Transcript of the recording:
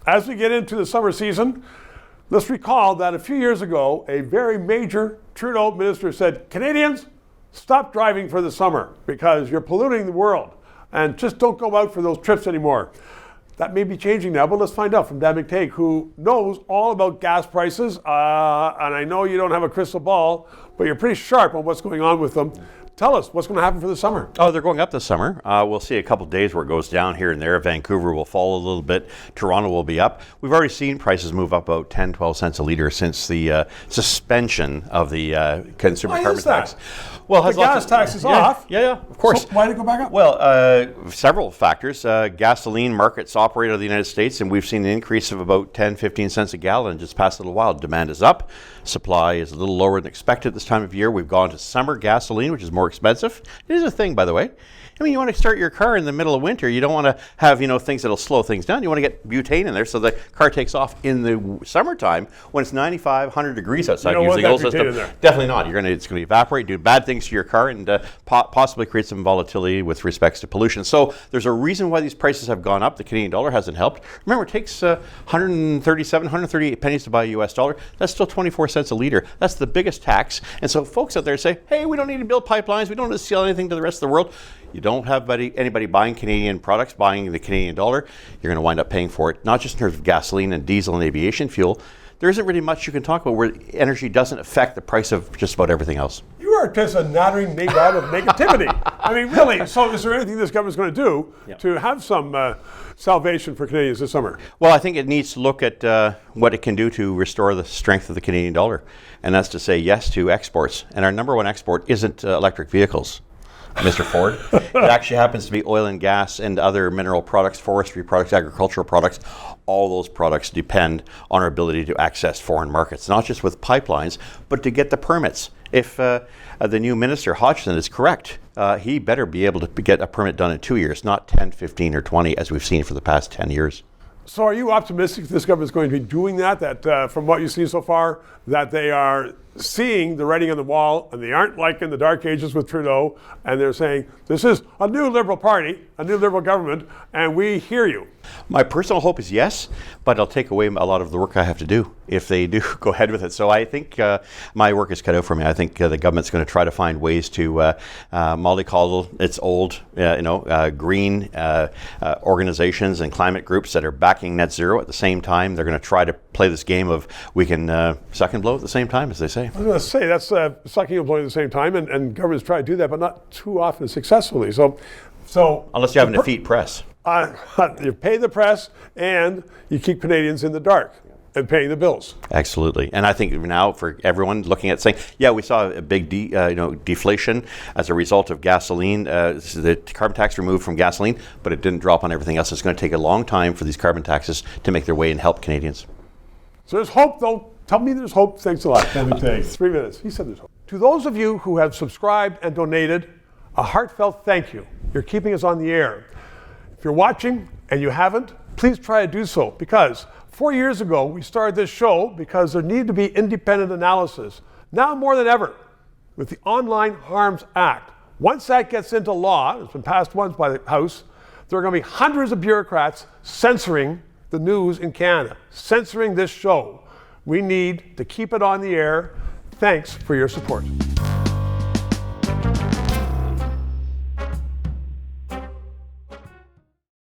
As we get into the summer season, let's recall that a few years ago, a very major Trudeau minister said, Canadians, stop driving for the summer because you're polluting the world and just don't go out for those trips anymore. That may be changing now, but let's find out from Dan McTeague, who knows all about gas prices. And I know you don't have a crystal ball, but you're pretty sharp on what's going on with them. Tell us, what's going to happen for the summer? Oh, they're going up this summer. We'll see a couple days where it goes down here and there. Vancouver will fall a little bit. Toronto will be up. We've already seen prices move up about 10, 12 cents a litre since the suspension of the consumer carbon tax. Well, the gas tax is off. Yeah, of course. So why did it go back up? Well, several factors. Gasoline markets operate out of the United States, and we've seen an increase of about 10, 15 cents a gallon just past a little while. Demand is up. Supply is a little lower than expected this time of year. We've gone to summer gasoline, which is more expensive. It is a thing, by the way. I mean, you want to start your car in the middle of winter. You don't want to have, things that'll slow things down. You want to get butane in there so the car takes off in the summertime when it's 95, 100 degrees outside. You don't using want the old that butane system. in there. Definitely not. It's going to evaporate, do bad things to your car, and possibly create some volatility with respects to pollution. So there's a reason why these prices have gone up. The Canadian dollar hasn't helped. Remember, it takes 137, 138 pennies to buy a US dollar. That's still 24 cents a litre. That's the biggest tax. And so folks out there say, hey, we don't need to build pipelines. We don't need to sell anything to the rest of the world. You don't have anybody buying Canadian products, buying the Canadian dollar. You're going to wind up paying for it, not just in terms of gasoline and diesel and aviation fuel. There isn't really much you can talk about where energy doesn't affect the price of just about everything else. You are just a nattering nabob of negativity. I mean, really. So is there anything this government's going to do to have some salvation for Canadians this summer? Well, I think it needs to look at what it can do to restore the strength of the Canadian dollar. And that's to say yes to exports. And our number one export isn't electric vehicles, Mr. Ford. It actually happens to be oil and gas and other mineral products, forestry products, agricultural products. All those products depend on our ability to access foreign markets, not just with pipelines, but to get the permits. If the new minister, Hodgson, is correct, he better be able to get a permit done in 2 years, not 10, 15, or 20, as we've seen for the past 10 years. So are you optimistic this government is going to be doing that from what you've seen so far, that they are seeing the writing on the wall and they aren't like in the dark ages with Trudeau, and they're saying, this is a new Liberal party, a new Liberal government, and we hear you? My personal hope is yes, but it'll take away a lot of the work I have to do if they do go ahead with it. So I think my work is cut out for me. I think the government's going to try to find ways to mollycoddle its old, green organizations and climate groups that are backing net zero at the same time. They're going to try to play this game of we can suck and blow at the same time, as they say. I was going to say, that's sucking and blowing at the same time, and governments try to do that, but not too often successfully. So unless you have an effete press. You pay the press, and you keep Canadians in the dark and paying the bills. Absolutely. And I think now for everyone looking at saying, yeah, we saw a big deflation as a result of gasoline, the carbon tax removed from gasoline, but it didn't drop on everything else. It's going to take a long time for these carbon taxes to make their way and help Canadians. So there's hope, though. Tell me there's hope. Thanks a lot. Let me take 3 minutes. He said there's hope. To those of you who have subscribed and donated, a heartfelt thank you. You're keeping us on the air. If you're watching and you haven't, please try to do so, because 4 years ago we started this show because there needed to be independent analysis. Now more than ever, with the Online Harms Act, once that gets into law, it's been passed once by the House, there are going to be hundreds of bureaucrats censoring the news in Canada, censoring this show. We need to keep it on the air. Thanks for your support.